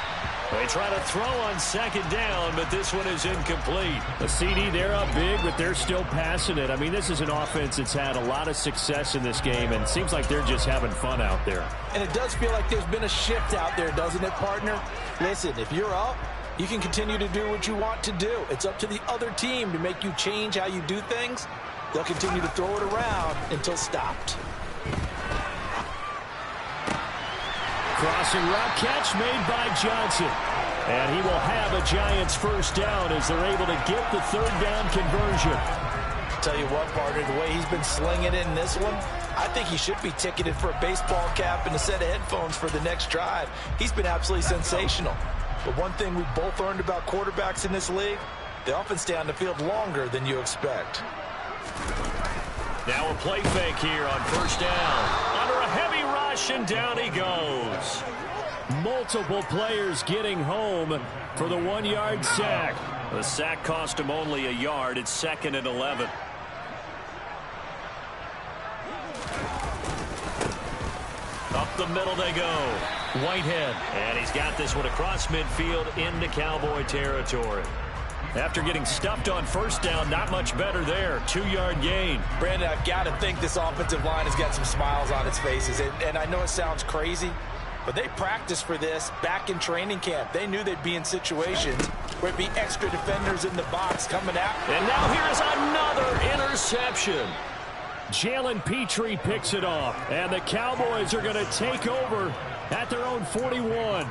They try to throw on second down, but this one is incomplete. A CD, they're up big, but they're still passing it. I mean, this is an offense that's had a lot of success in this game, and it seems like they're just having fun out there. And it does feel like there's been a shift out there, doesn't it, partner? Listen, if you're up, you can continue to do what you want to do. It's up to the other team to make you change how you do things. They'll continue to throw it around until stopped. Crossing route catch made by Johnson. And he will have a Giants first down as they're able to get the third down conversion. Tell you what, partner, the way he's been slinging it in this one, I think he should be ticketed for a baseball cap and a set of headphones for the next drive. He's been absolutely sensational. But one thing we both learned about quarterbacks in this league, they often stay on the field longer than you expect. Now a play fake here on first down. Under a heavy rush, and down he goes. Multiple players getting home for the 1-yard sack. The sack cost him only a yard. It's 2nd and 11. Up the middle they go. Whitehead. And he's got this one across midfield into Cowboy territory. After getting stuffed on first down, not much better there. 2-yard gain. Brandon, I've got to think this offensive line has got some smiles on its faces. And I know it sounds crazy, but they practiced for this back in training camp. They knew they'd be in situations where it'd be extra defenders in the box coming out. And now here's another interception. Jalen Petrie picks it off, and the Cowboys are going to take over at their own 41.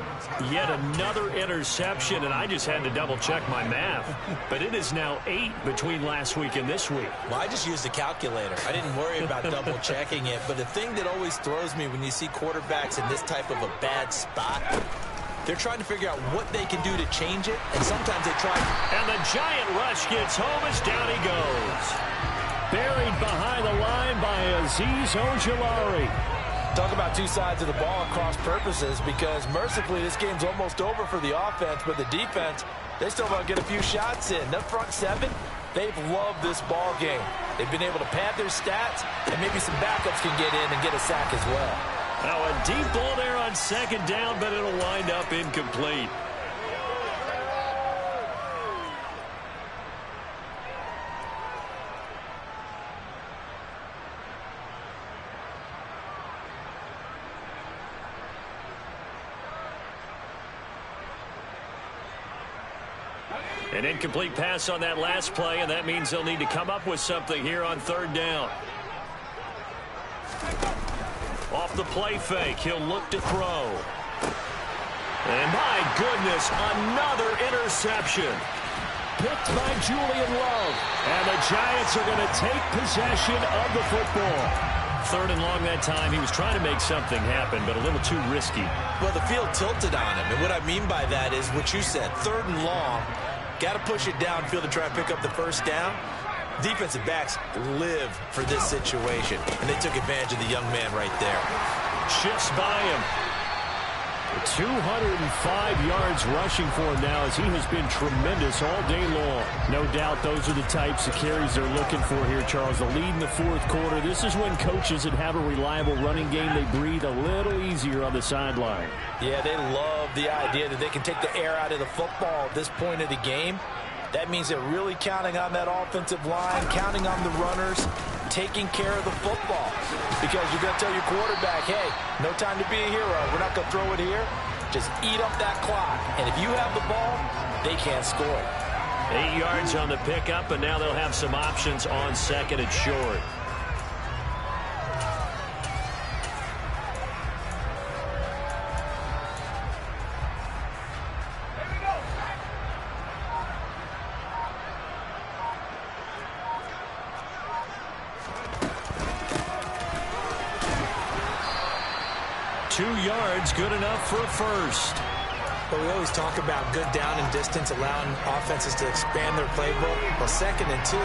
Yet another interception, and I just had to double-check my math. But it is now 8 between last week and this week. Well, I just used a calculator. I didn't worry about double-checking it. But the thing that always throws me when you see quarterbacks in this type of a bad spot, they're trying to figure out what they can do to change it, and sometimes they try. And the giant rush gets home as down he goes. Buried behind the line by Azeez Ojulari. Talk about two sides of the ball at cross purposes, because mercifully this game's almost over for the offense, but the defense, they still want to get a few shots in. That front seven, they've loved this ball game. They've been able to pad their stats, and maybe some backups can get in and get a sack as well. Now a deep ball there on second down, but it'll wind up incomplete. An incomplete pass on that last play, and that means they'll need to come up with something here on third down. Off the play fake, he'll look to throw. And my goodness, another interception. Picked by Julian Love. And the Giants are going to take possession of the football. 3rd and long that time. He was trying to make something happen, but a little too risky. Well, the field tilted on him, and what I mean by that is what you said, 3rd and long. Got to push it downfield to try and pick up the first down. Defensive backs live for this situation, and they took advantage of the young man right there. Shifts by him. 205 yards rushing for him now, as he has been tremendous all day long. No doubt those are the types of carries they're looking for here, Charles. The lead in the fourth quarter. This is when coaches that have a reliable running game, they breathe a little easier on the sideline. Yeah, they love the idea that they can take the air out of the football at this point of the game. That means they're really counting on that offensive line, counting on the runners, taking care of the football. Because you're going to tell your quarterback, hey, no time to be a hero. We're not going to throw it here. Just eat up that clock. And if you have the ball, they can't score. 8 yards on the pickup, and now they'll have some options on second and short. yards, good enough for a first. But we always talk about good down and distance, allowing offenses to expand their playbook. Well, 2nd and 2,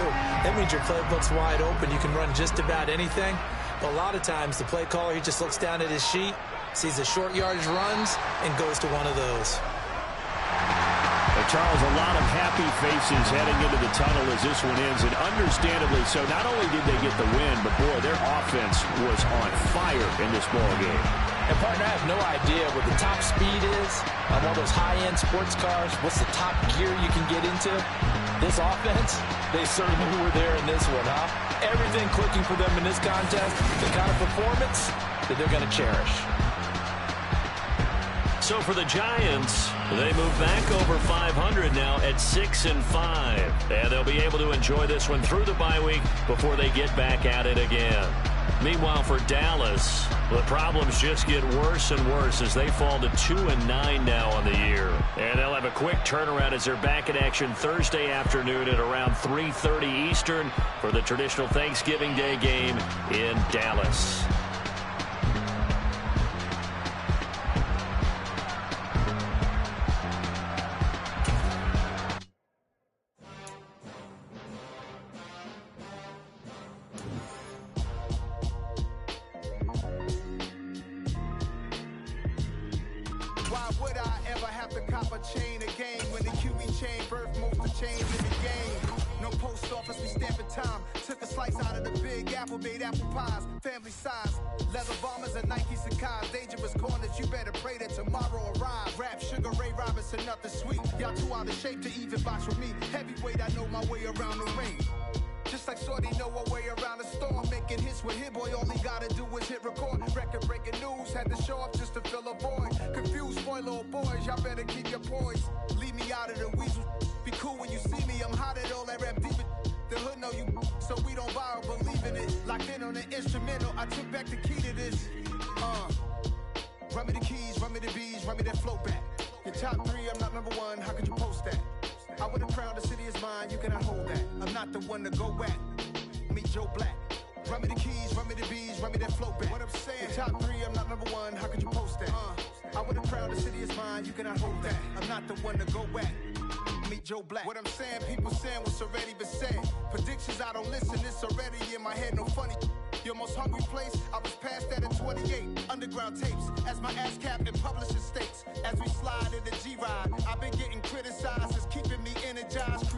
that means your playbook's wide open. You can run just about anything. But a lot of times, the play caller, he just looks down at his sheet, sees the short yardage runs, and goes to one of those. Charles, a lot of happy faces heading into the tunnel as this one ends, and understandably so. Not only did they get the win, but, boy, their offense was on fire in this ball game. And, partner, I have no idea what the top speed is on one of those high-end sports cars. What's the top gear you can get into? This offense, they certainly were there in this one, huh? Everything clicking for them in this contest, the kind of performance that they're going to cherish. So for the Giants, they move back over 500 now at 6-5. And they'll be able to enjoy this one through the bye week before they get back at it again. Meanwhile, for Dallas, the problems just get worse and worse as they fall to 2-9 now on the year. And they'll have a quick turnaround as they're back in action Thursday afternoon at around 3:30 Eastern for the traditional Thanksgiving Day game in Dallas. Why would I ever have to cop a chain again when the QB chain birth most of change in the game? No post office, we stamping time. Took a slice out of the big apple, made apple pies, family size. Leather bombers and Nike Sacai's, dangerous corners, you better pray that tomorrow arrives. Rap, Sugar Ray Robinson, nothing sweet. Y'all too out of shape to even box with me. Heavyweight, I know my way around the ring. Just like Shorty know her way around the storm, making hits with Hit Boy, all he gotta do is hit record. Record-breaking news, had to show up just to fill a void. Confused, spoiled boys, y'all better keep your poise. Leave me out of the weasel. Be cool when you see me, I'm hot at all that rap deep. The hood know you, so we don't borrow, believe in it. Locked in on the instrumental, I took back the key to this. Run me the keys, run me the bees, run me that flow back. Your top 3, I'm not number 1, how could you post that? I would have crowned the city is mine, you cannot hold that. I'm not the one to go at. Meet Joe Black. Run me the keys, run me the bees, run me that flow back. What I'm saying, your top 3, I'm not number 1, how could you post that? I would have crowned the city is mine, you cannot hold that. I'm not the one to go at. Meet Joe Black. What I'm saying, people saying what's already been said. Predictions, I don't listen, it's already in my head, no funny. Your most hungry place, I was past that at 28. Underground tapes, as my ass cap in publishing states. As we slide in the G-Ride, I've been getting criticized, it's keeping me energized.